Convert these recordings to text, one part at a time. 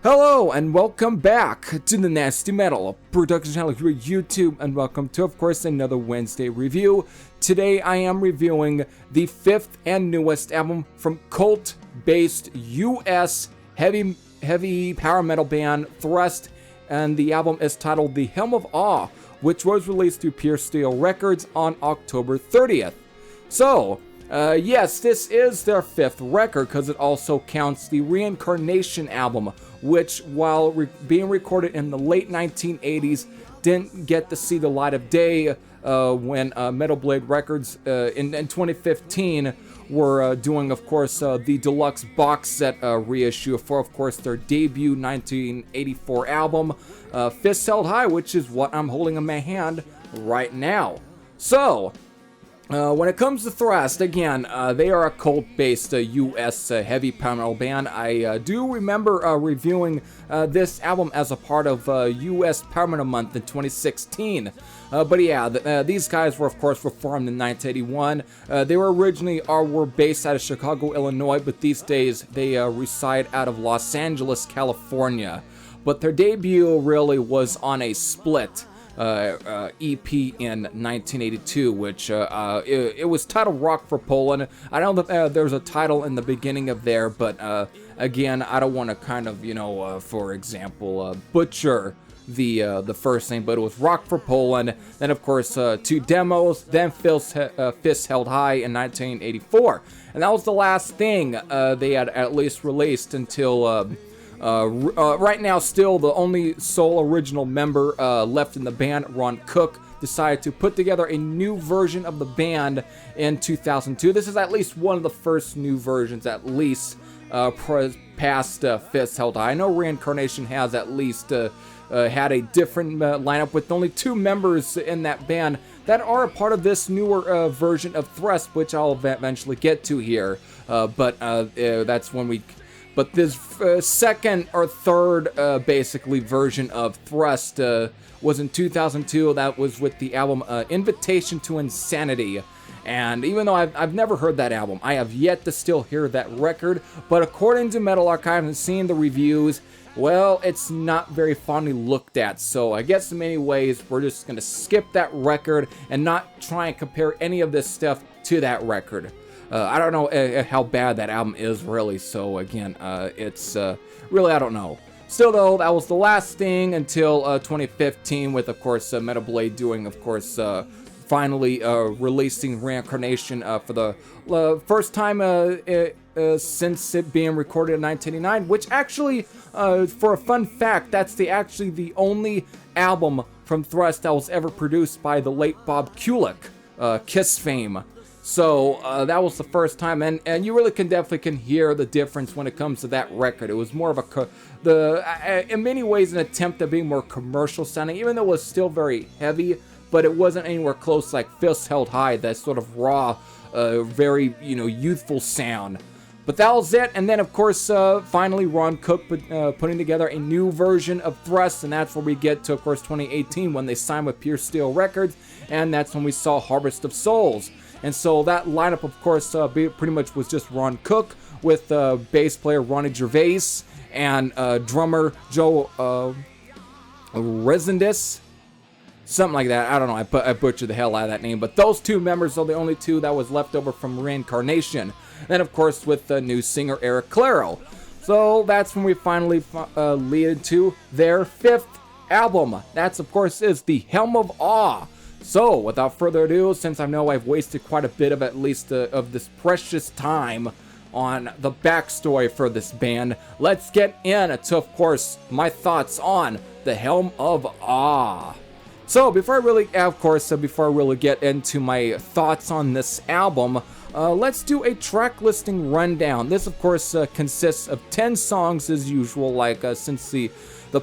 Hello and welcome back to the Nasty Metal Production channel here at YouTube, and welcome to, of course, another Wednesday review. Today I am reviewing the 5th and newest album from cult-based US heavy power metal band Thrust, and the album is titled The Helm of Awe, which was released through Pure Steel Records on October 30th. So, yes, this is their 5th record because it also counts the Reincarnation album, which, while being recorded in the late 1980s, didn't get to see the light of day when Metal Blade Records in 2015 were doing, of course, the deluxe box set reissue for, of course, their debut 1984 album, Fists Held High, which is what I'm holding in my hand right now. So, when it comes to Thrust, again, they are a cult-based US heavy power metal band. I do remember reviewing this album as a part of US Power Metal Month in 2016. But yeah, these guys were, of course, formed in 1981. They were based out of Chicago, Illinois, but these days they reside out of Los Angeles, California. But their debut really was on a split EP in 1982, which it was titled Rock for Poland. I know that there's a title in the beginning of there, but again, I don't want to kind of, for example, butcher the first name, but it was Rock for Poland. Then, of course, 2 demos, then Fists Held High in 1984. And that was the last thing they had at least released until right now, still the only sole original member left in the band, Ron Cook, decided to put together a new version of the band in 2002. This is at least one of the first new versions, at least past Fists Held High. I know Reincarnation has at least had a different lineup with only 2 members in that band that are a part of this newer version of Thrust, which I'll eventually get to here. But that's when we... But this second or third, basically, version of Thrust was in 2002. That was with the album Invitation to Insanity. And even though I've never heard that album, I have yet to still hear that record. But according to Metal Archive and seeing the reviews, well, it's not very fondly looked at. So I guess in many ways, we're just going to skip that record and not try and compare any of this stuff to that record. I don't know how bad that album is, really, so again, it's really, I don't know. Still, though, that was the last thing until 2015 with, of course, Metal Blade doing, of course, finally releasing Reincarnation for the first time since it being recorded in 1989, which actually, for a fun fact, that's actually the only album from Thrust that was ever produced by the late Bob Kulick, Kiss fame. So that was the first time, and you really can hear the difference when it comes to that record. It was more of in many ways an attempt at being more commercial sounding, even though it was still very heavy, but it wasn't anywhere close like Fists Held High, that sort of raw, very youthful sound. But that was it, and then of course finally Ron Cook putting together a new version of Thrust, and that's where we get to, of course, 2018 when they signed with Pure Steel Records, and that's when we saw Harvest of Souls. And so that lineup, of course, pretty much was just Ron Cook with bass player Ronnie Gervais and drummer Joe Resendez. Something like that. I don't know. I butchered the hell out of that name. But those 2 members are the only 2 that was left over from Reincarnation. Then, of course, with the new singer Eric Claro. So that's when we finally lead to their 5th album. That's, of course, is The Helm of Awe. So, without further ado, since I know I've wasted quite a bit of at least of this precious time on the backstory for this band, let's get into, of course, my thoughts on The Helm of Awe. So before I really get into my thoughts on this album, let's do a track listing rundown. This, of course, consists of 10 songs as usual, like since the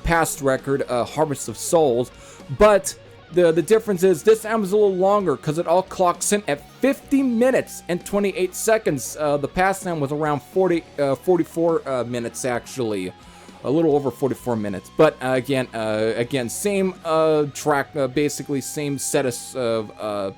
past record, Harvest of Souls. But the difference is this album is a little longer because it all clocks in at 50 minutes and 28 seconds. The past album was around 44 minutes, actually. A little over 44 minutes, but again, same track, basically same set of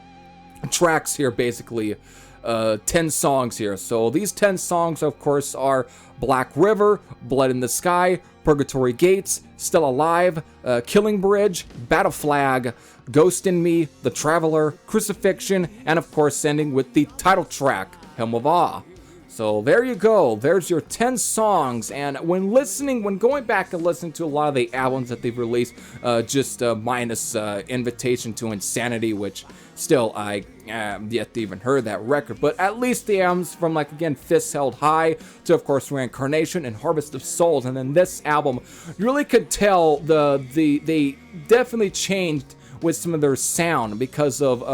tracks here, basically 10 songs here. So these 10 songs, of course, are Black River, Blood in the Sky, Purgatory Gates, Still Alive, Killing Bridge, Battle Flag, Ghost in Me, The Traveler, Crucifixion, and of course ending with the title track, Helm of Awe. So there you go, there's your 10 songs, and when going back and listening to a lot of the albums that they've released, just minus Invitation to Insanity, which still I yet to even heard that record, but at least the albums from, like, again, Fists Held High to, of course, Reincarnation and Harvest of Souls, and then this album, you really could tell they definitely changed with some of their sound because of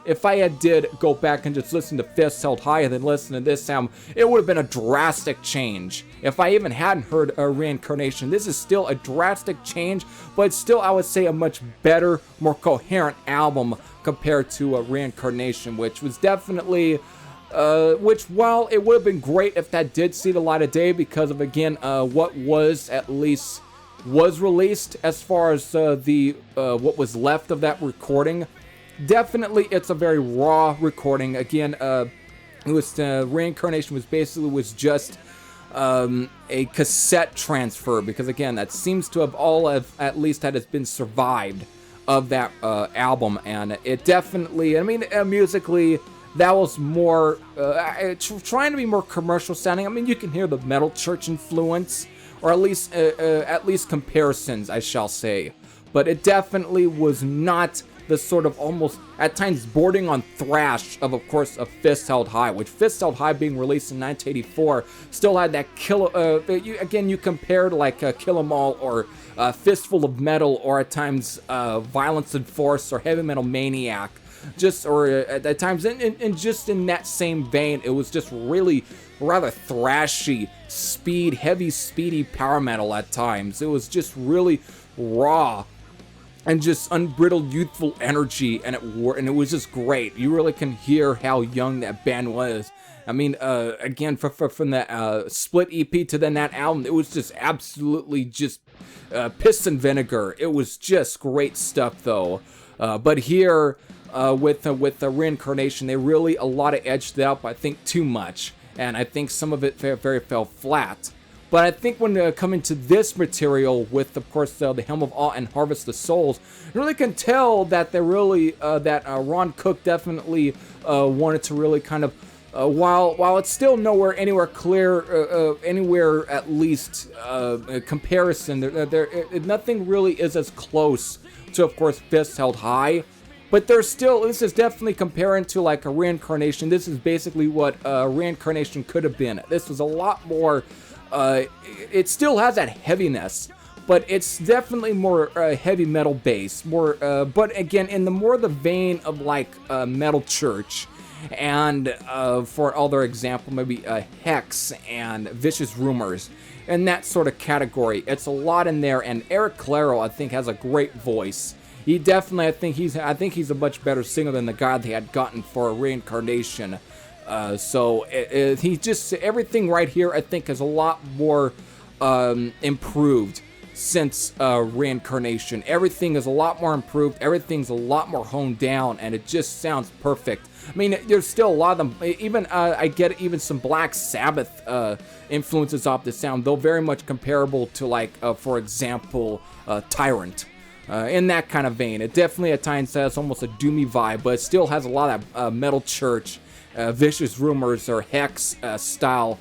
if I did go back and just listen to Fists Held High and then listen to this album, it would have been a drastic change. If I even hadn't heard Reincarnation, this is still a drastic change, but still, I would say, a much better, more coherent album compared to Reincarnation, which was definitely, while it would have been great if that did see the light of day because of, again, what was released as far as what was left of that recording. Definitely, it's a very raw recording. Again, it was Reincarnation was just a cassette transfer because, again, that seems to have at least that has been survived of that album, and it definitely, I mean, musically, that was more trying to be more commercial sounding. I mean, you can hear the Metal Church influence, or at least comparisons, I shall say, but it definitely was not the sort of almost at times bordering on thrash of course, a Fists Held High, which Fists Held High being released in 1984 still had that you compared like Kill 'Em All or Fistful of Metal, or at times Violence and Force or Heavy Metal Maniac, at times and just in that same vein, it was just really rather thrashy, heavy, speedy power metal at times. It was just really raw and just unbridled youthful energy, and it was just great. You really can hear how young that band was. I mean, again, from that split EP to then that album, it was just absolutely just piss and vinegar. It was just great stuff, though. But here, with the Reincarnation, they really a lot of edged it up. I think too much, and I think some of it very fell flat. But I think when coming to this material with, of course, the Helm of Awe and Harvest of Souls, you really can tell that they really, that Ron Cook definitely wanted to really kind of, while it's still anywhere clear, anywhere at least comparison, nothing really is as close to, of course, Fists Held High. But this is definitely comparing to like a Reincarnation. This is basically what Reincarnation could have been. This was a lot more, it still has that heaviness, but it's definitely more heavy metal base, but again, in the vein of like Metal Church, and for other example, maybe Hex and Vicious Rumors, and that sort of category. It's a lot in there, and Eric Claro, I think, has a great voice. He definitely, I think he's a much better singer than the guy they had gotten for Reincarnation. So he just, everything right here, I think, is a lot more improved since Reincarnation. Everything is a lot more improved. Everything's a lot more honed down, and it just sounds perfect. I mean, there's still a lot of them. Even I get even some Black Sabbath influences off the sound, though very much comparable to, like, for example, Tyrant. In that kind of vein. It definitely at times has almost a doomy vibe, but it still has a lot of Metal Church, Vicious Rumors, or Hex style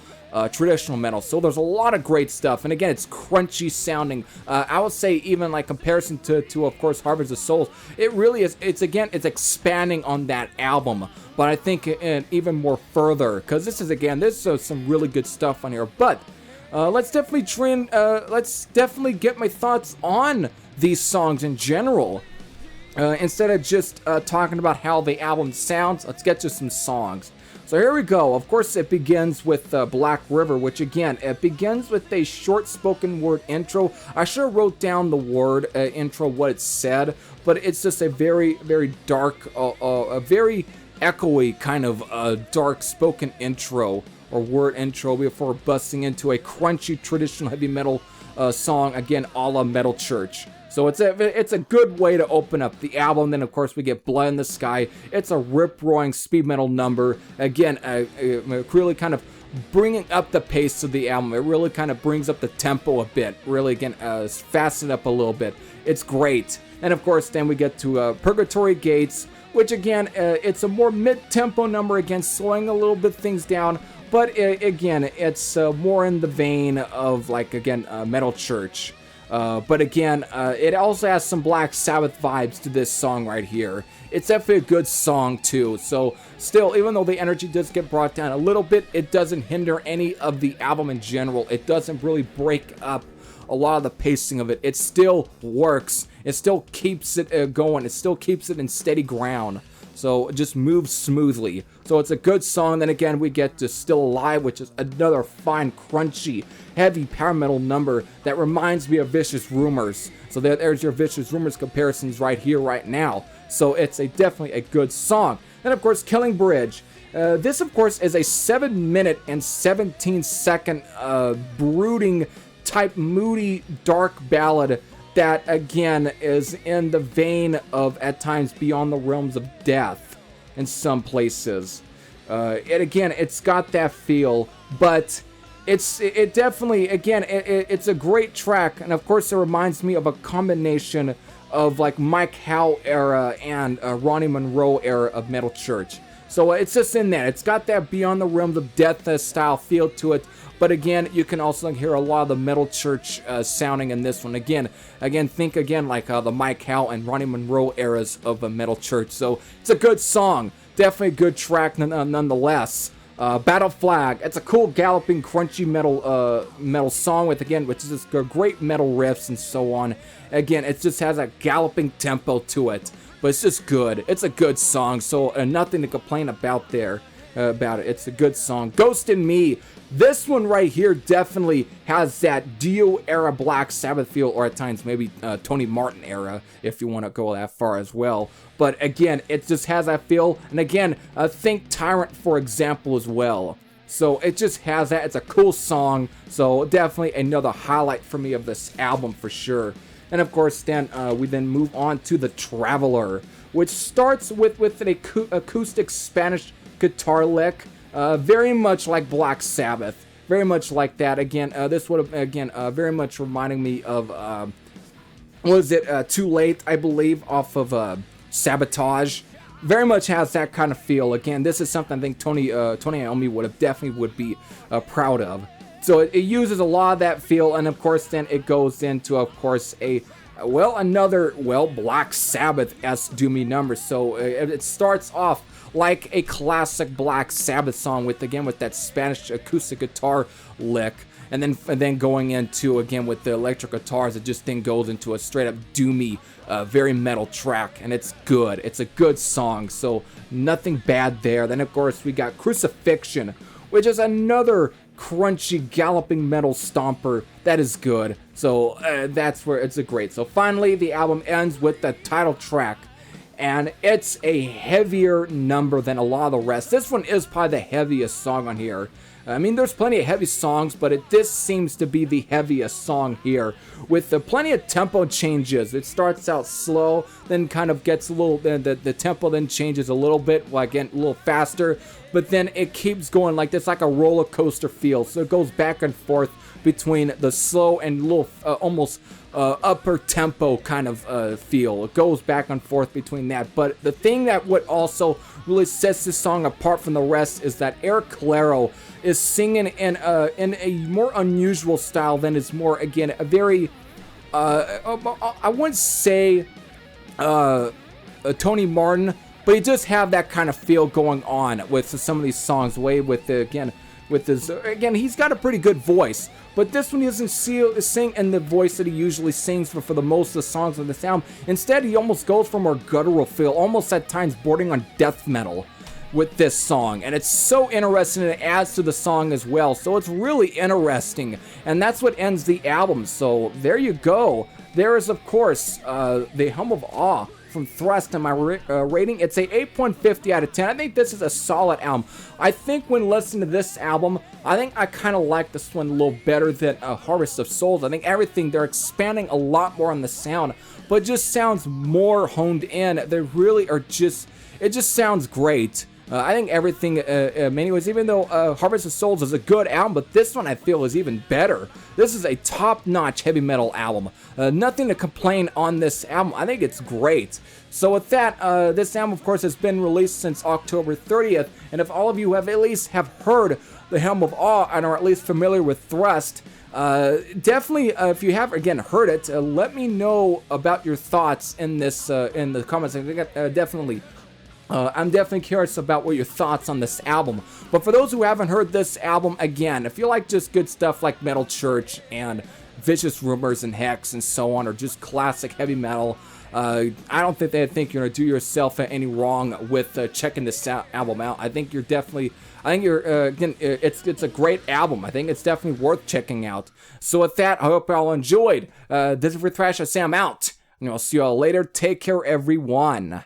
traditional metal. So there's a lot of great stuff, and again, it's crunchy sounding. I would say even like comparison to of course Harvest of Souls, it really is. It's expanding on that album, but I think even more further, because this is some really good stuff on here. But let's definitely get my thoughts on these songs in general. Instead of just talking about how the album sounds, let's get to some songs. So here we go. Of course, it begins with Black River, which again, it begins with a short spoken word intro. I should have wrote down the word intro, what it said, but it's just a very, very dark, a very echoey kind of dark spoken intro or word intro before busting into a crunchy traditional heavy metal song, again, a la Metal Church. So it's a good way to open up the album. Then, of course, we get Blood in the Sky. It's a rip-roaring speed metal number. Again, really kind of bringing up the pace of the album. It really kind of brings up the tempo a bit. Really, again, fasten it up a little bit. It's great. And, of course, then we get to Purgatory Gates, which, again, it's a more mid-tempo number, again, slowing a little bit things down. But, again, it's more in the vein of, like, again, Metal Church. But again, it also has some Black Sabbath vibes to this song right here. It's definitely a good song too. So still, even though the energy does get brought down a little bit, it doesn't hinder any of the album in general. It doesn't really break up a lot of the pacing of it. It still works. It still keeps it going. It still keeps it in steady ground. So it just moves smoothly. So it's a good song. Then again, we get to Still Alive, which is another fine, crunchy, heavy power metal number that reminds me of Vicious Rumors. So there's your Vicious Rumors comparisons right here, right now. So it's definitely a good song. And of course, Killing Bridge. This, of course, is a 7-minute and 17-second brooding type moody dark ballad that, again, is in the vein of, at times, Beyond the Realms of Death in some places. It's got that feel, but it definitely, again, it's a great track, and of course it reminds me of a combination of, like, Mike Howe era and Ronnie Monroe era of Metal Church. So it's just in there. It's got that Beyond the Realms of Death style feel to it. But again, you can also hear a lot of the Metal Church sounding in this one. Again, think again like the Mike Howe and Ronnie Monroe eras of Metal Church. So it's a good song. Definitely a good track nonetheless. Battle Flag. It's a cool, galloping, crunchy metal song with, again, which is just great metal riffs and so on. Again, it just has a galloping tempo to it. But it's just good. It's a good song. So nothing to complain about there. About it. It's a good song. Ghost in Me. This one right here definitely has that Dio era Black Sabbath feel, or at times maybe Tony Martin era, if you want to go that far as well. But again, it just has that feel. And again, think Tyrant, for example, as well. So it just has that. It's a cool song. So definitely another highlight for me of this album for sure. And of course, then we then move on to The Traveler, which starts with an acoustic Spanish guitar lick, very much like Black Sabbath, very much like that. Again, this would have, again, very much reminding me of, Too Late, I believe, off of Sabotage. Very much has that kind of feel. Again, this is something I think Tony Iommi definitely would be proud of. So it uses a lot of that feel, and of course then it goes into, of course, another Black Sabbath-esque doomy number. So it starts off like a classic Black Sabbath song with that Spanish acoustic guitar lick, and then going into, again, with the electric guitars, it just then goes into a straight up doomy, very metal track, and it's good. It's a good song, so nothing bad there. Then of course we got Crucifixion, which is another crunchy, galloping metal stomper that is good. So that's where it's great. So finally, the album ends with the title track, and it's a heavier number than a lot of the rest. This one is probably the heaviest song on here. I mean, there's plenty of heavy songs, but this seems to be the heaviest song here, with plenty of tempo changes. It starts out slow, then kind of gets a little, the tempo then changes a little bit, like a little faster, but then it keeps going like this, like a roller coaster feel. So it goes back and forth between the slow and little, almost upper tempo kind of feel. It goes back and forth between that. But the thing that would also really sets this song apart from the rest is that Eric Calero is singing in a more unusual style than is more, again, a very I wouldn't say Tony Martin, but he does have that kind of feel going on with some of these songs, way with again with his, again, he's got a pretty good voice, but this one he doesn't sing in the voice that he usually sings for the most of the songs on this album. Instead, he almost goes for more guttural feel, almost at times bordering on death metal with this song, and it's so interesting, and it adds to the song as well, so it's really interesting, and that's what ends the album. So there you go. There is, of course, the Helm of Awe from Thrust, and my rating, it's a 8.50 out of 10. I think this is a solid album. I think when listening to this album, I think I kind of like this one a little better than Harvest of Souls. I think everything, they're expanding a lot more on the sound, but it just sounds more honed in. They really are just, it just sounds great. I think everything, in many ways, even though Harvest of Souls is a good album, but this one I feel is even better. This is a top-notch heavy metal album. Nothing to complain on this album. I think it's great. So with that, this album, of course, has been released since October 30th, and if all of you have at least have heard the Helm of Awe and are at least familiar with Thrust, definitely, if you have, again, heard it, let me know about your thoughts in this, in the comments. I think definitely... I'm definitely curious about what your thoughts on this album. But for those who haven't heard this album, again, if you like just good stuff like Metal Church and Vicious Rumors and Hex and so on, or just classic heavy metal, I don't think you're going to do yourself any wrong with checking this album out. I think you're definitely, again, it's a great album. I think it's definitely worth checking out. So with that, I hope you all enjoyed. This is for Thrash. I'm out. And I'll see you all later. Take care, everyone.